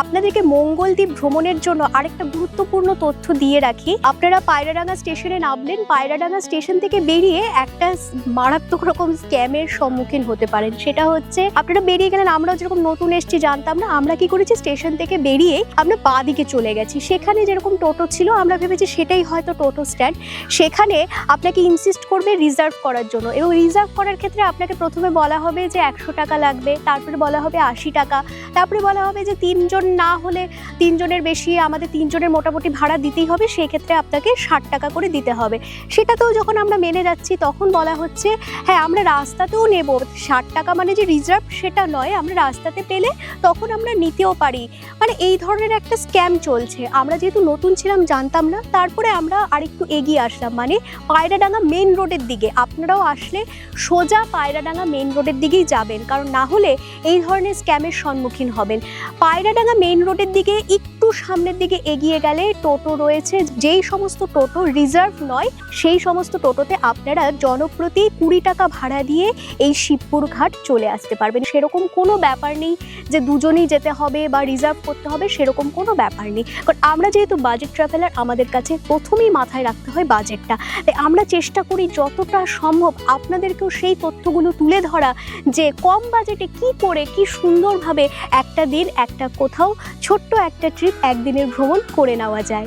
আপনাদেরকে মঙ্গলদ্বীপ ভ্রমণের জন্য আরেকটা গুরুত্বপূর্ণ তথ্য দিয়ে রাখি। আপনারা পায়রাডাঙ্গা স্টেশনে নামলেন, পায়রাডাঙ্গা স্টেশন থেকে বেরিয়ে একটা মারাত্মক রকম স্ক্যামের সম্মুখীন হতে পারেন। সেটা হচ্ছে, আপনারা বেরিয়ে গেলেন, আমরাও যেরকম নতুন এসছি জানতাম না, আমরা কি করেছি স্টেশন থেকে বেরিয়ে আমরা বাঁ দিকে চলে গেছি। সেখানে যেরকম টোটো ছিল আমরা ভেবেছি সেটাই হয়তো টোটো স্ট্যান্ড। সেখানে আপনাকে ইনসিস্ট করবে রিজার্ভ করার জন্য, এবং রিজার্ভ করার ক্ষেত্রে আপনাকে প্রথমে বলা হবে যে 100 টাকা লাগবে, তারপরে বলা হবে 80 টাকা, তারপরে বলা হবে যে 3 জন না হলে 3 জনের বেশি আমাদের 3 জনের মোটামুটি ভাড়া দিতেই হবে, সেক্ষেত্রে আপনাকে 60 টাকা করে দিতে হবে। সেটাতেও যখন আমরা মেনে যাচ্ছি তখন বলা হচ্ছে হ্যাঁ আমরা রাস্তাতেও নেব, 60 টাকা মানে যে রিজার্ভ সেটা নয়, আমরা রাস্তাতে পেলে তখন আমরা নিতেও পারি। মানে এই ধরনের একটা স্ক্যাম চলছে। আমরা যেহেতু নতুন ছিলাম জানতাম না, তারপরে আমরা আরেকটু এগিয়ে আসলাম, মানে পায়রাডাঙ্গা মেন রোডের দিকে। আপনারাও আসলে সোজা পায়রাডাঙ্গা মেন রোডের দিকেই যাবেন, কারণ না হলে এই ধরনের স্ক্যামের সম্মুখীন হবেন। পায়রাডাঙ্গা মেইন রোডের দিকে একটু সামনের দিকে এগিয়ে গেলে টোটো রয়েছে, যেই সমস্ত টোটো রিজার্ভ নয় সেই সমস্ত টোটোতে আপনারা জনপ্রতি 20 টাকা ভাড়া দিয়ে এই শিবপুর ঘাট চলে আসতে পারবেন। সেরকম কোনো ব্যাপার নেই যে দুজনেই যেতে হবে বা রিজার্ভ করতে হবে, সেরকম কোনো ব্যাপার নেই। কারণ আমরা যেহেতু বাজেট ট্রাভেলার, আমাদের কাছে প্রথমেই মাথায় রাখতে হয় বাজেটটা। তাই আমরা চেষ্টা করি যতটা সম্ভব আপনাদেরকেও সেই তথ্যগুলো তুলে ধরা, যে কম বাজেটে কি করে কি সুন্দরভাবে একটা দিন একটা কোথাও ছোট্ট একটা ট্রিপ, একদিনের ভ্রমণ করে নেওয়া যায়।